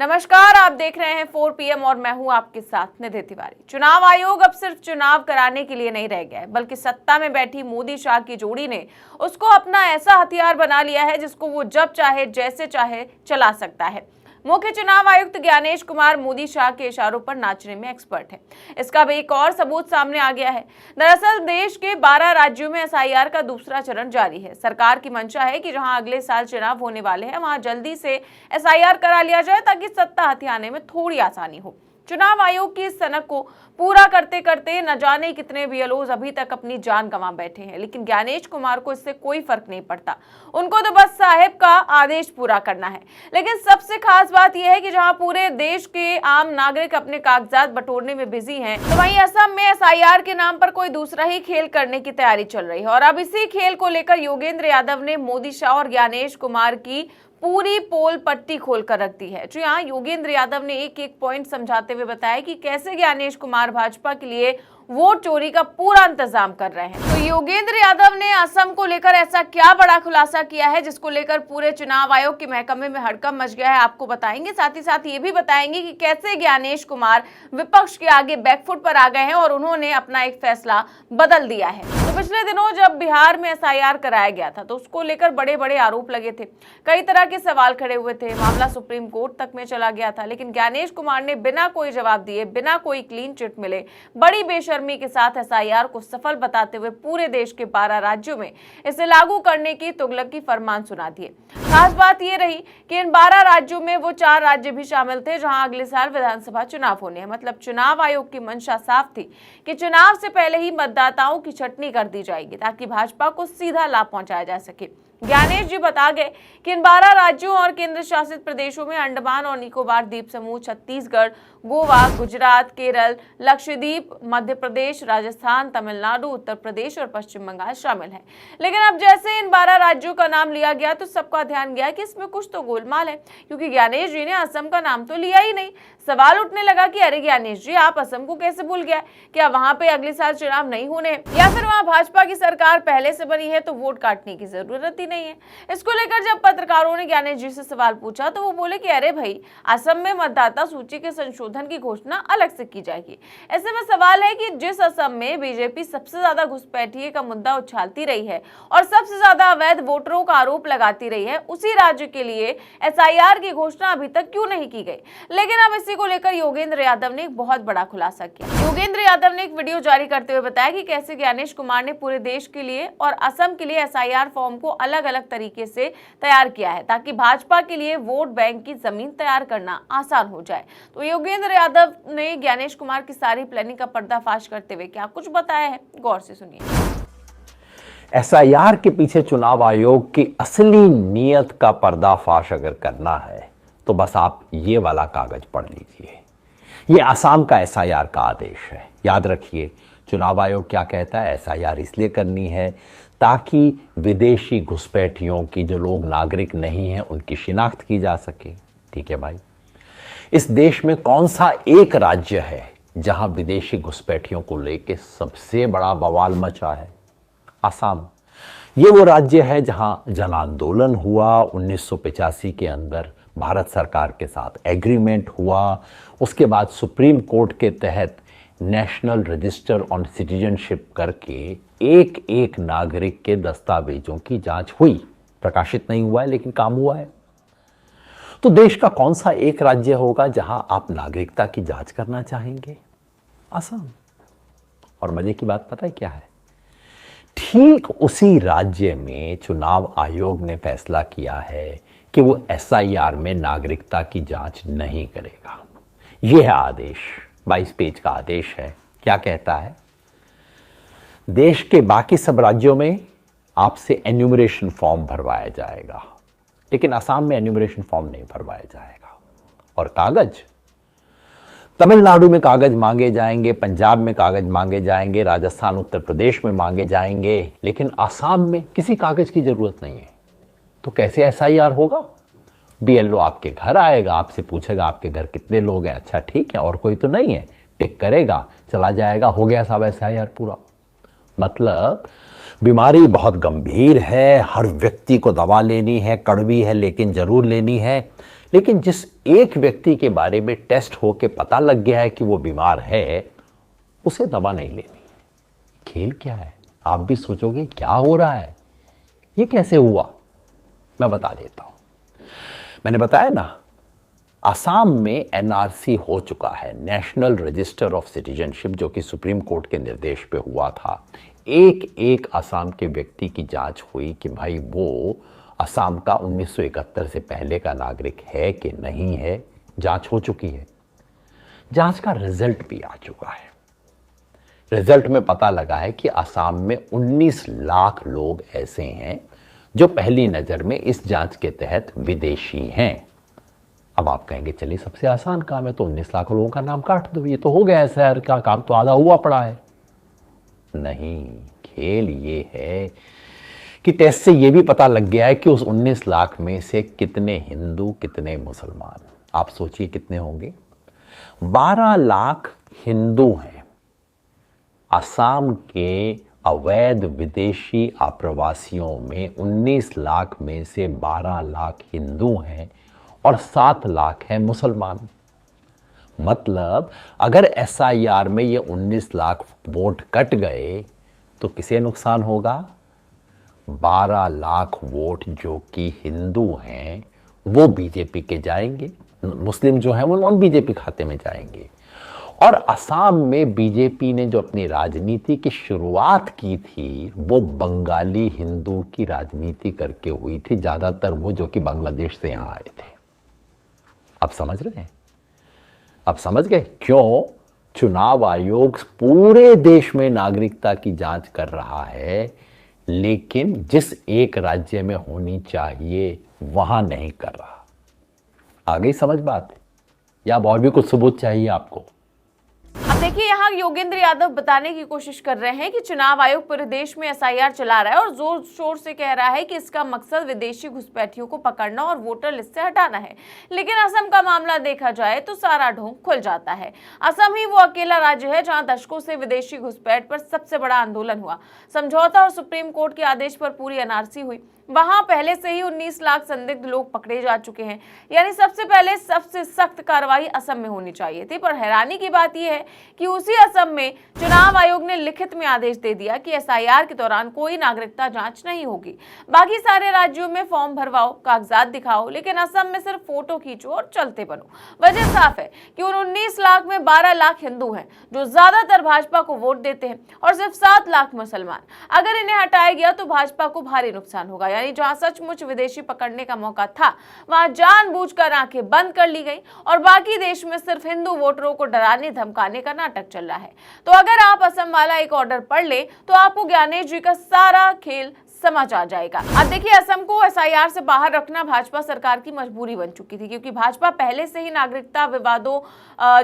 नमस्कार, आप देख रहे हैं 4 PM और मैं हूं आपके साथ निधि तिवारी। चुनाव आयोग अब सिर्फ चुनाव कराने के लिए नहीं रह गया है, बल्कि सत्ता में बैठी मोदी शाह की जोड़ी ने उसको अपना ऐसा हथियार बना लिया है जिसको वो जब चाहे जैसे चाहे चला सकता है। मुख्य चुनाव आयुक्त ज्ञानेश कुमार मोदी शाह के इशारों पर नाचने में एक्सपर्ट है। इसका भी एक और सबूत सामने आ गया है। दरअसल देश के 12 राज्यों में SIR का दूसरा चरण जारी है। सरकार की मंशा है कि जहां अगले साल चुनाव होने वाले हैं, वहां जल्दी से SIR करा लिया जाए ताकि सत्ता हथियाने में थोड़ी आसानी हो। चुनाव आयोग की इस सनक को पूरा करते करते न जाने कितने BLOs अभी तक अपनी जान गंवा बैठे हैं, लेकिन ज्ञानेश कुमार को इससे कोई फर्क नहीं पड़ता। उनको तो बस साहेब का आदेश पूरा करना है। लेकिन सबसे खास बात यह है कि जहां पूरे देश के आम नागरिक अपने कागजात बटोरने में बिजी हैं, तो वहीं असम में SIR के नाम पर कोई दूसरा ही खेल करने की तैयारी चल रही है। और अब इसी खेल को लेकर योगेंद्र यादव ने मोदी शाह और ज्ञानेश कुमार की पूरी पोल पट्टी खोलकर रख दी है। जो यहाँ योगेंद्र यादव ने एक एक पॉइंट समझाते हुए बताया कि कैसे ज्ञानेश कुमार भाजपा के लिए वोट चोरी का पूरा इंतजाम कर रहे हैं। तो योगेंद्र यादव ने असम को लेकर ऐसा क्या बड़ा खुलासा किया है जिसको लेकर पूरे चुनाव आयोग के महकमे में हड़कंप मच गया है, आपको बताएंगे। साथ ही साथ ये भी बताएंगे कि कैसे ज्ञानेश कुमार विपक्ष के आगे बैकफुट पर आ गए हैं और उन्होंने अपना एक फैसला बदल दिया है। तो पिछले दिनों जब बिहार में SIR कराया गया था तो उसको लेकर बड़े बड़े आरोप लगे थे, कई तरह के सवाल खड़े हुए थे, मामला सुप्रीम कोर्ट तक में चला गया था। लेकिन ज्ञानेश कुमार ने बिना कोई जवाब दिए, बिना कोई क्लीन चिट मिले, बड़ी बेशर्मी के साथ SIR को सफल बताते हुए पूरे देश के 12 राज्यों में इसे लागू करने की तुगलकी फरमान सुना दिए। खास बात यह रही कि इन 12 राज्यों में वो 4 राज्य भी शामिल थे जहां अगले साल विधानसभा चुनाव होने हैं। मतलब चुनाव आयोग की मंशा साफ थी कि चुनाव से पहले ही मतदाताओं की छटनी कर दी जाएगी ताकि भाजपा को सीधा लाभ पहुंचाया जा सके। ज्ञानेश जी बता गए कि इन 12 राज्यों और केंद्र शासित प्रदेशों में अंडमान और निकोबार द्वीप समूह, छत्तीसगढ़, गोवा, गुजरात, केरल, लक्षद्वीप, मध्य प्रदेश, राजस्थान, तमिलनाडु, उत्तर प्रदेश और पश्चिम बंगाल शामिल है। लेकिन अब जैसे इन 12 राज्यों का नाम लिया गया तो सबका ध्यान गया कि इसमें कुछ तो गोलमाल है, क्योंकि ज्ञानेश जी ने असम का नाम तो लिया ही नहीं। सवाल उठने लगा कि अरे ज्ञानेश जी, आप असम को कैसे भूल गया? क्या वहां पे अगले साल चुनाव नहीं होने, या फिर वहां भाजपा की सरकार पहले से बनी है तो वोट काटने की जरूरत ही नहीं है? इसको लेकर जब पत्रकारों ने ज्ञानेश जी से सवाल पूछा तो वो बोले कि अरे भाई, असम में मतदाता सूची के संशोधन की घोषणा अलग से की जाएगी। ऐसे में सवाल है कि जिस असम में बीजेपी सबसे ज्यादा घुसपैठिए का मुद्दा उछालती रही है और सबसे ज्यादा अवैध वोटरों का आरोप लगाती रही है, उसी राज्य के लिए SIR की घोषणा अभी तक क्यों नहीं की गई? लेकिन अब इसी को लेकर योगेंद्र यादव ने एक बहुत बड़ा खुलासा किया। योगेंद्र यादव ने एक वीडियो जारी करते हुए बताया कि कैसे ज्ञानेश कुमार ने पूरे देश के लिए और असम के लिए SIR फॉर्म को अलग अलग तरीके से तैयार किया है ताकि भाजपा के लिए वोट बैंक की जमीन तैयार करना आसान हो जाए। तो योगेंद्र यादव ने ज्ञानेश कुमार की सारी प्लानिंग का पर्दाफाश करते हुए क्या कुछ बताया है, गौर से सुनिए। SIR के पीछे चुनाव आयोग की असली नीयत का पर्दाफाश अगर करना है तो बस आप ये वाला कागज पढ़ लीजिए। ये असम का SIR का आदेश है। याद रखिए, चुनाव आयोग क्या कहता है, SIR इसलिए करनी है ताकि विदेशी घुसपैठियों की, जो लोग नागरिक नहीं हैं, उनकी शिनाख्त की जा सके। ठीक है भाई, इस देश में कौन सा एक राज्य है जहां विदेशी घुसपैठियों को लेके सबसे बड़ा बवाल मचा है? असम। ये वो राज्य है जहां जन आंदोलन हुआ, 1985 के अंदर भारत सरकार के साथ एग्रीमेंट हुआ, उसके बाद सुप्रीम कोर्ट के तहत नेशनल रजिस्टर ऑन सिटीजनशिप करके एक एक नागरिक के दस्तावेजों की जांच हुई। प्रकाशित नहीं हुआ है लेकिन काम हुआ है। तो देश का कौन सा एक राज्य होगा जहां आप नागरिकता की जांच करना चाहेंगे? असम। और मजे की बात पता है क्या है? ठीक उसी राज्य में चुनाव आयोग ने फैसला किया है कि वो SIR में नागरिकता की जांच नहीं करेगा। यह है आदेश, 22 पेज का आदेश है। क्या कहता है? देश के बाकी सब राज्यों में आपसे एन्यूमरेशन फॉर्म भरवाया जाएगा, लेकिन असम में एन्यूमरेशन फॉर्म नहीं भरवाया जाएगा। और कागज, तमिलनाडु में कागज मांगे जाएंगे, पंजाब में कागज मांगे जाएंगे, राजस्थान, उत्तर प्रदेश में मांगे जाएंगे, लेकिन असम में किसी कागज की जरूरत नहीं है। तो कैसे SIR होगा? BLO आपके घर आएगा, आपसे पूछेगा आपके घर कितने लोग हैं, अच्छा ठीक है और कोई तो नहीं है, टिक करेगा, चला जाएगा, हो गया साहब SIR पूरा। मतलब बीमारी बहुत गंभीर है, हर व्यक्ति को दवा लेनी है, कड़वी है लेकिन जरूर लेनी है, लेकिन जिस एक व्यक्ति के बारे में टेस्ट होके पता लग गया है कि वो बीमार है, उसे दवा नहीं लेनी। खेल क्या है? आप भी सोचोगे क्या हो रहा है, ये कैसे हुआ? मैं बता देता हूं। मैंने बताया ना, असम में एनआरसी हो चुका है, नेशनल रजिस्टर ऑफ सिटीजनशिप, जो कि सुप्रीम कोर्ट के निर्देश पे हुआ था। एक एक असम के व्यक्ति की जांच हुई कि भाई वो असम का 1971 से पहले का नागरिक है कि नहीं है। जांच हो चुकी है, जांच का रिजल्ट भी आ चुका है। रिजल्ट में पता लगा है कि असम में 19 लाख लोग ऐसे हैं जो पहली नजर में इस जांच के तहत विदेशी हैं। अब आप कहेंगे चलिए सबसे आसान काम है, तो 19 लाख लोगों का नाम काट दो, ये तो हो गया है, शहर का काम तो आधा हुआ पड़ा है। नहीं, खेल ये है कि टेस्ट से ये भी पता लग गया है कि उस 19 लाख में से कितने हिंदू, कितने मुसलमान। आप सोचिए कितने होंगे? 12 लाख हिंदू हैं। असम के अवैध विदेशी आप्रवासियों में 19 लाख में से 12 लाख हिंदू हैं और 7 लाख हैं मुसलमान। मतलब अगर एसआईआर में ये 19 लाख वोट कट गए तो किसे नुकसान होगा? 12 लाख वोट जो कि हिंदू हैं वो बीजेपी के जाएंगे, मुस्लिम जो हैं वो नॉन बीजेपी खाते में जाएंगे। और असम में बीजेपी ने जो अपनी राजनीति की शुरुआत की थी वो बंगाली हिंदू की राजनीति करके हुई थी, ज्यादातर वो जो कि बांग्लादेश से यहां आए थे। अब समझ रहे हैं? अब समझ गए क्यों चुनाव आयोग पूरे देश में नागरिकता की जांच कर रहा है, लेकिन जिस एक राज्य में होनी चाहिए वहां नहीं कर रहा? आ गई समझ बात? या और भी कुछ सबूत चाहिए आपको? अब देखिए, यहाँ योगेंद्र यादव बताने की कोशिश कर रहे हैं कि चुनाव आयोग पूरे देश में एसआईआर चला रहा है और जोर शोर से कह रहा है कि इसका मकसद विदेशी घुसपैठियों को पकड़ना और वोटर लिस्ट से हटाना है। लेकिन असम का मामला देखा जाए तो सारा ढोंग खुल जाता है। असम ही वो अकेला राज्य है जहां दशकों से विदेशी घुसपैठ पर सबसे बड़ा आंदोलन हुआ, समझौता और सुप्रीम कोर्ट के आदेश पर पूरी एनआरसी हुई। वहां पहले से ही 19 लाख संदिग्ध लोग पकड़े जा चुके हैं। यानी सबसे पहले सबसे सख्त कार्रवाई असम में होनी चाहिए थी। पर हैरानी की बात यह है कि उसी असम में चुनाव आयोग ने लिखित में आदेश दे दिया कि एसआईआर के दौरान कोई नागरिकता जांच नहीं होगी। बाकी सारे राज्यों में फॉर्म भरवाओ, कागजात दिखाओ, लेकिन असम में सिर्फ फोटो खींचो और चलते बनो। वजह साफ है कि उन 19 लाख में 12 लाख हिंदू हैं जो ज्यादातर भाजपा को वोट देते हैं और सिर्फ 7 लाख मुसलमान। अगर इन्हें हटाया गया तो भाजपा को भारी नुकसान होगा। यानी जहां सचमुच विदेशी पकड़ने का मौका था वहां जानबूझकर आंखें बंद कर ली गई और बाकी देश में सिर्फ हिंदू वोटरों को डराने धमकाने का नाटक चल रहा है। तो अगर आप असम वाला एक ऑर्डर पढ़ ले तो आपको ज्ञानेश जी का सारा खेल समझ आ जाएगा। अब देखिए, असम को एसआईआर से बाहर रखना भाजपा सरकार की मजबूरी बन चुकी थी, क्योंकि भाजपा पहले से ही नागरिकता विवादों,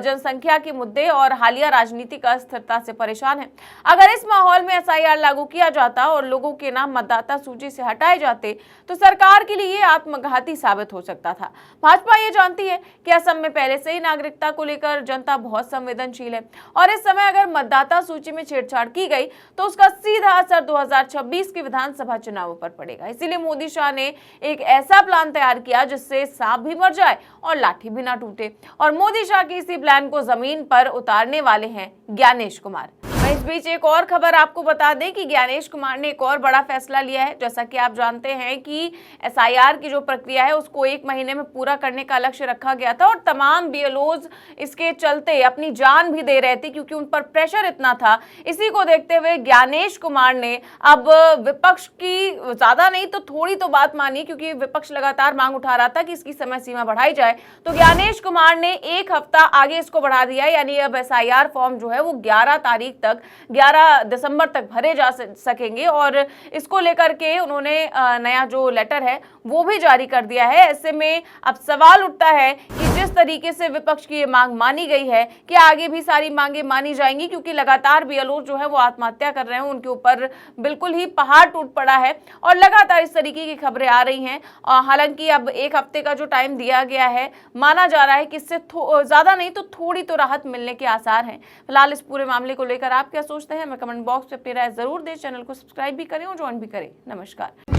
जनसंख्या के मुद्दे और हालिया राजनीतिक अस्थिरता से परेशान है। अगर इस माहौल में एसआईआर लागू किया जाता और लोगों के नाम मतदाता सूची से हटाए जाते तो सरकार के लिए आत्मघाती साबित हो सकता था। भाजपा ये जानती है कि असम में पहले से ही नागरिकता को लेकर जनता बहुत संवेदनशील है और इस समय अगर मतदाता सूची में छेड़छाड़ की गई तो उसका सीधा असर 2026 के विधानसभा चुनावों पर पड़ेगा। इसीलिए मोदी शाह ने एक ऐसा प्लान तैयार किया जिससे सांप भी मर जाए और लाठी भी ना टूटे। और मोदी शाह के इसी प्लान को जमीन पर उतारने वाले हैं ज्ञानेश कुमार। इस बीच एक और खबर आपको बता दें कि ज्ञानेश कुमार ने एक और बड़ा फैसला लिया है। जैसा कि आप जानते हैं कि एसआईआर की जो प्रक्रिया है उसको 1 महीने में पूरा करने का लक्ष्य रखा गया था और तमाम बीएलओज इसके चलते अपनी जान भी दे रहे थे, क्योंकि उन पर प्रेशर इतना था। इसी को देखते हुए ज्ञानेश कुमार ने अब विपक्ष की ज्यादा नहीं तो थोड़ी तो बात मानी, क्योंकि विपक्ष लगातार मांग उठा रहा था कि इसकी समय सीमा बढ़ाई जाए। तो ज्ञानेश कुमार ने 1 हफ्ता आगे इसको बढ़ा दिया। यानी अब एसआईआर फॉर्म जो है वो 11 तारीख तक, 11 दिसंबर तक भरे जा सकेंगे और इसको लेकर के उन्होंने नया जो लेटर है वो भी जारी कर दिया है। ऐसे में अब सवाल उठता है कि जिस तरीके से विपक्ष की ये मांग मानी गई है कि आगे भी सारी मांगे मानी जाएंगी, क्योंकि लगातार बीएलओ जो है वो आत्महत्या कर रहे हैं, उनके ऊपर बिल्कुल ही पहाड़ टूट पड़ा है और लगातार इस तरीके की खबरें आ रही हैं। हालांकि अब 1 हफ्ते का जो टाइम दिया गया है, माना जा रहा है कि इससे ज्यादा नहीं तो थोड़ी तो राहत मिलने के आसार हैं। फिलहाल इस पूरे मामले को लेकर आप क्या सोचते हैं, हमें कमेंट बॉक्स में अपनी राय जरूर दें। चैनल को सब्सक्राइब भी करें और ज्वाइन भी करें। नमस्कार।